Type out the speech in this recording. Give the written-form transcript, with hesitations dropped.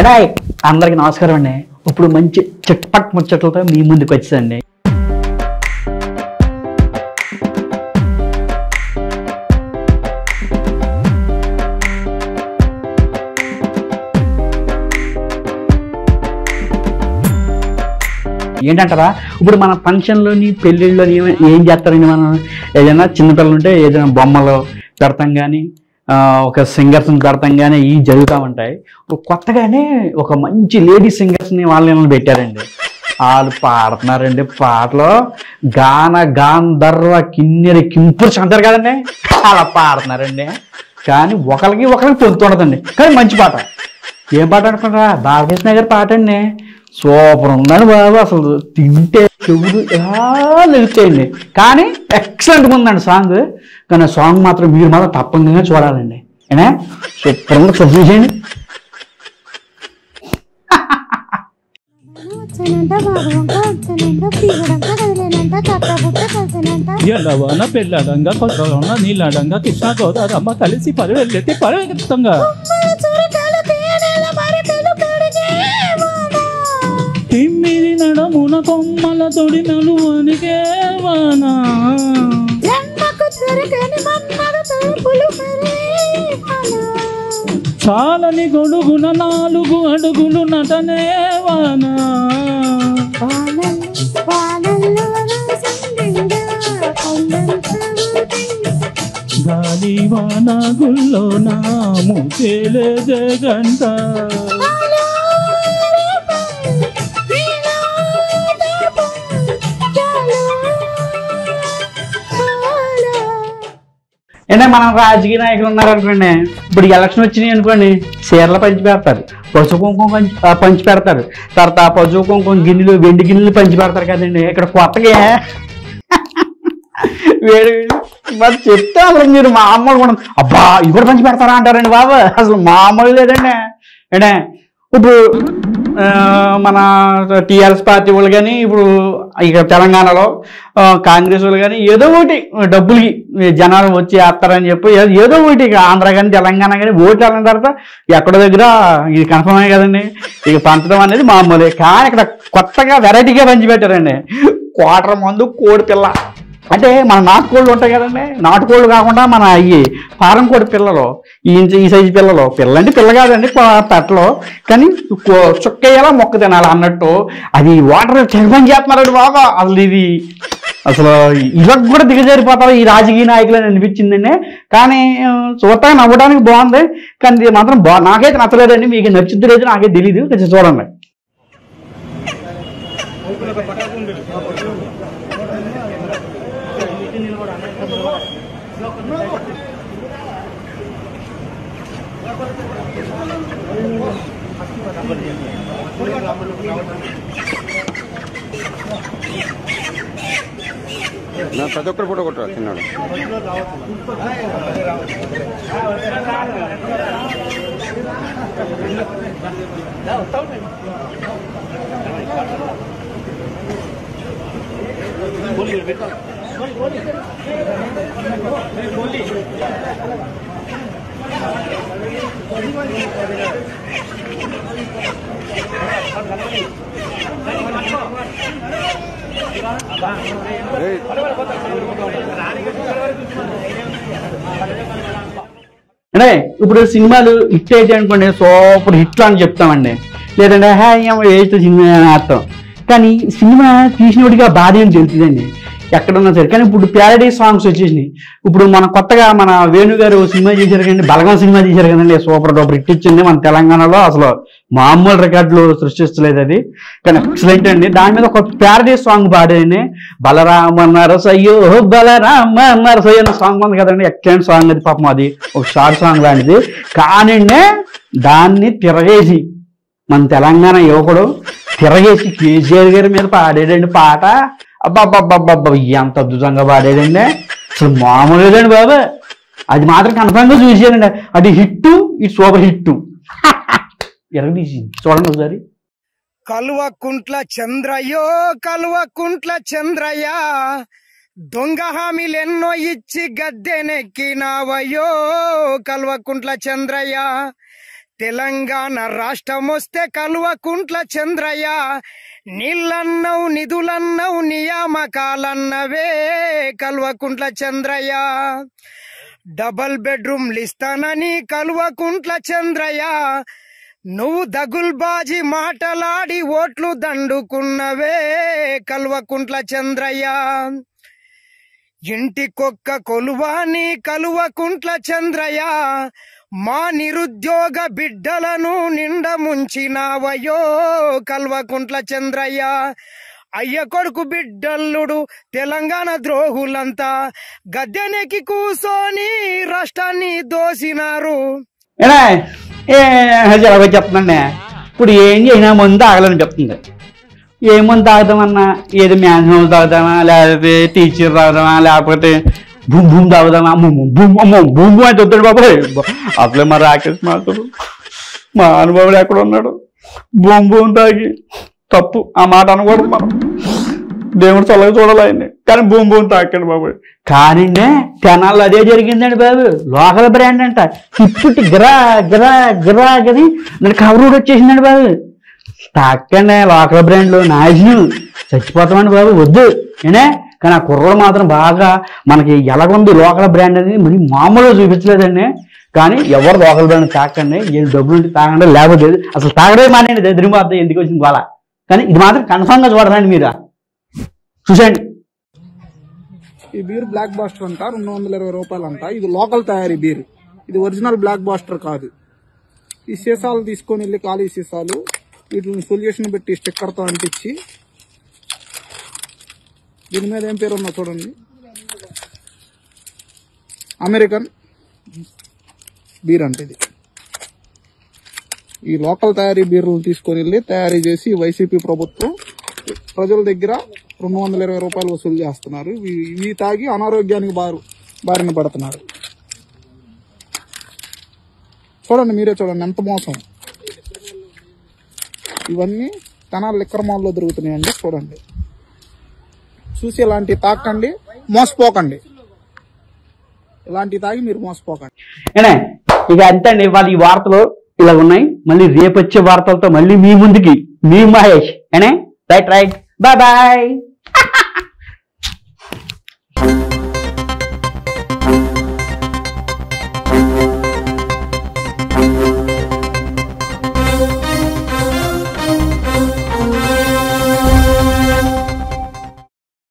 Hi అందరికి నమస్కారం అండి. ఇప్పుడు మంచి చిట్పట్ ముచ్చట్లతో మీ ముందుకు వచ్చేదండి. ఏంటంటారా, ఇప్పుడు మన ఫంక్షన్లోని పెళ్ళిళ్ళలోని ఏం చేస్తారండి? మనం ఏదైనా చిన్నపిల్లలు ఉంటే ఏదైనా బొమ్మలు పెడతాం కానీ ఒక సింగర్స్ని పెడతాం కానీ ఇవి జరుగుతూ ఉంటాయి. ఇప్పుడు కొత్తగానే ఒక మంచి లేడీ సింగర్స్ని వాళ్ళని పెట్టారండి. వాళ్ళు పాడుతున్నారండి పాటలు. గాంధర్వ కిన్నెరి కింపురుషు అంటారు కదండి, అలా పాడుతున్నారండి. కానీ ఒకరికి పొందుతుండదండి. కానీ మంచి పాట. ఏం పాట అనుకుంటారా? బాలకృష్ణ గారి పాట అండి. సూపర్ ఉందండి బాబు. అసలు తింటే చెవులు ఎలా నిలుస్తాయండి. కానీ ఎక్సలెంట్గా ఉందండి సాంగ్. కానీ సాంగ్ మాత్రం మీరు మాత్రం తప్పకుండా చూడాలండి. ఏనా సూపర్ ఉంది, సబ్జెక్ట్ చేయండి. ఎల్లవాన పెళ్ళడంగా కొత్తలోన నీళ్ళడంగా కృష్ణ గోదారమ్మ కలిసి పరువెల్లెత్తి పరువెత్తంగా తిమ్మిరి నడమున కొమ్మల తొడి నలువనికే వానా చాలని గొడుగున 4 అడుగులు నటనే వానా గాలి వాన గుల్లో నా ముసేలేదే గంట. అంటే మనం రాజకీయ నాయకులు ఉన్నారనుకోండి, ఇప్పుడు ఎలక్షన్ వచ్చినాయి అనుకోండి, చీరలు పంచి పెడతారు, పసుపు కుంకుమ పంచి పెడతారు, తర్వాత పసుపు కుంకుమ గిన్నెలు, వెండి గిన్నెలు పంచి పెడతారు కదండి. ఇక్కడ కొత్తగా వేడి మరి చెప్తే అసలు మీరు మామూలు కూడా అబ్బా ఇది కూడా పంచి పెడతారా అంటారండి బాబు. అసలు మామూలు లేదండి. అంటే ఇప్పుడు మన టీఆర్ఎస్ పార్టీ వాళ్ళు కానీ, ఇప్పుడు ఇక తెలంగాణలో కాంగ్రెస్ వాళ్ళు కానీ ఏదో ఒకటి డబ్బులకి జనాలు వచ్చి వేస్తారని చెప్పి ఏదో ఒకటి ఇక ఆంధ్ర కానీ తెలంగాణ కానీ ఓట్లు వెళ్ళిన తర్వాత ఎక్కడో దగ్గర ఇది కన్ఫర్మ్ అయ్యే కదండి. ఇక పంచడం అనేది మామూలే. కానీ ఇక్కడ కొత్తగా వెరైటీగా పంచిపెట్టారండి. క్వార్టర్ మందు కోడి పిల్ల. అంటే మన నాటుకోళ్ళు ఉంటాయి కదండి, నాటుకోళ్ళు కాకుండా మన అయ్యి ఫారం కోడి పిల్లలు, ఈ సైజు పిల్లలు. పిల్ల అంటే పిల్ల కాదండి పెట్టలో, కానీ చుక్కయ్యేలా మొక్క తినాలి అన్నట్టు అది వాటర్ తెగపని చేస్తున్నారండి బాబా. అసలు ఇది అసలు ఇలా కూడా దిగజారిపోతారు ఈ రాజకీయ నాయకులు అని అనిపించిందండి. కానీ చూడటానికి నవ్వడానికి బాగుంది, కానీ ఇది మాత్రం నాకైతే నచ్చలేదండి. మీకు నచ్చుద్ది లేదు నాకైతే తెలీదు. కొంచెం చూడండి. ప్రతి ఒక్కరు ఫోటో కొట్టారు చిన్నాడు. అంటే ఇప్పుడు సినిమాలు హిట్ అయితే అనుకోండి, సూపర్ హిట్లు అని చెప్తామండి. లేదంటే వేస్ట్ సినిమా అని అర్థం. కానీ సినిమా తీసినోడిగా బాధ ఏం తెలుస్తుందండి ఎక్కడున్నా సరే. కానీ ఇప్పుడు ప్యారడీ సాంగ్స్ వచ్చేసినాయి. ఇప్పుడు మన కొత్తగా మన వేణుగారు సినిమా చేశారు కదండి, బలగం సినిమా చేశారు కదండి, సూపర్ డూపర్ హిట్ ఇచ్చింది. మన తెలంగాణలో అసలు మామూలు రికార్డులు సృష్టిస్తలేదు అది. కానీ ఎక్సలెంట్ అండి. దాని మీద ఒక ప్యారడీ సాంగ్ పాడేయండి, బలరామ నరసయ్యో బలరామ నరసయ్య అనే సాంగ్ ఉంది కదండి. ఎక్సలెంట్ సాంగ్ అది. పాపం అది ఒక షార్ట్ సాంగ్ లాంటిది. కానీ దాన్ని తిరగేసి మన తెలంగాణ యువకుడు తిరగేసి కేసీఆర్ గారి మీద పాడేడండి పాట. అబ్బాబ్బాబ్బాబ్బా ఎంత అద్భుతంగా పాడేదండి. అసలు మామూలు లేదండి బాబు. అది మాత్రం కన్ఫర్మ్గా చూసానండి. అది హిట్టు, ఇది సూపర్ హిట్టు. ఎరగదీసి చూడండి ఒకసారి. కల్వకుంట్ల చంద్రయ్యో కల్వకుంట్ల చంద్రయ్య దొంగ హామీలెన్నో ఇచ్చి గద్దెనెక్కినావయ్యో కల్వకుంట్ల చంద్రయ్య తెలంగాణ రాష్ట్రం వస్తే కల్వకుంట్ల చంద్రయ్య నీళ్ళన్నవు నిధులన్నవు నియామకాలన్నవే కల్వకుంట్ల చంద్రయ్య డబల్ బెడ్రూమ్లు ఇస్తానని కల్వకుంట్ల చంద్రయ్య నువ్వు దగుల్బాజీ మాటలాడి ఓట్లు దండుకున్నవే కల్వకుంట్ల చంద్రయ్య ఇంటికొక్క కొలువాని కల్వకుంట్ల చంద్రయ్య మా నిరుద్యోగ బిడ్డలను నిండ ముంచినావయో కల్వకుంట్ల చంద్రయ్య అయ్య కొడుకు బిడ్డల్లుడు తెలంగాణ ద్రోహులంతా గద్దెనెక్కి కూసోని రాష్ట్రాన్ని దోసినారు. చెప్తుందండి ఇప్పుడు ఏం చేసినా ముందు తాగలని చెప్తుంది. ఏ ముందు తాగుదామన్నా ఏదో మ్యాన్హోల్ తాగుదామా, లేకపోతే టీచర్ తాగుదామా, లేకపోతే భూమ్ భూమ్ తాగుదామా. భూమ్ అని చెప్తాడు బాబాయ్. అసలే మా రాకేష్ మాస్టర్ మా అనుభవుడు ఎక్కడ ఉన్నాడు. భూమ్ భూమ్ తాగి తప్పు ఆ మాట అనకూడదు మనం. దేవుడు చల్లగా చూడాలి ఆయన్ని. కానీ భూమ్ భూమ్ తాకండి బాబాయ్. కానీ తెనాల్లో అదే జరిగిందండి బాబు. లోకల్ బ్రాండ్ అంట తిప్పుటి గిరా గిరా గిరా అని దానికి కవర్ కూడా వచ్చేసిందండి బాబు. తాకండి లోకల్ బ్రాండ్లు నాశనం. చచ్చిపోతామండి బాబు వద్దు ఏనే. కానీ ఆ కుర్రలు మాత్రం బాగా మనకి ఎలాగుంది లోకల్ బ్రాండ్ అనేది మరి మామూలుగా చూపించలేదండి. కానీ ఎవరు లోకల్ బ్రాండ్ తాకండి, ఏం డబ్బులు ఉంటే తాగండి, లేకపోతే అసలు తాగడే మానేయండి. దరిద్రపోద్ది ఎందుకు వచ్చింది వాళ్ళ. కానీ ఇది మాత్రం కన్ఫామ్గా చూడరండి మీరు చూసండి. ఈ బీర్ బ్లాక్ బాస్టర్ అంట 220 రూపాయలు అంట. ఇది లోకల్ తయారీ బీర్, ఇది ఒరిజినల్ బ్లాక్ బాస్టర్ కాదు. ఈ సీసాలు తీసుకొని వెళ్ళి ఖాళీ సీసాలు వీటిని సొల్యూషన్ పెట్టి స్టిక్కర్తో అంటించి దీని మీద ఏం పేరు ఉందో చూడండి, అమెరికన్ బీర్ అంటే ఇది. ఈ లోకల్ తయారీ బీర్లను తీసుకొని వెళ్ళి తయారీ చేసి వైసీపీ ప్రభుత్వం ప్రజల దగ్గర 220 రూపాయలు వసూలు చేస్తున్నారు. ఇవి తాగి అనారోగ్యానికి బారిన పడుతున్నారు. చూడండి, మీరే చూడండి ఎంత మోసం. ఇవన్నీ తెనాలి లిక్కర్ మాల్లో దొరుకుతున్నాయండి. చూడండి, చూసి ఇలాంటివి తాకండి, మోసపోకండి. ఇలాంటివి తాగి మీరు మోసపోకండి. ఇక అంతే అండి. ఇవాళ ఈ వార్తలు ఇలా ఉన్నాయి. మళ్ళీ రేపు వచ్చే వార్తలతో మళ్ళీ మీ ముందుకి మీ మహేష్ రైట్. Bye bye.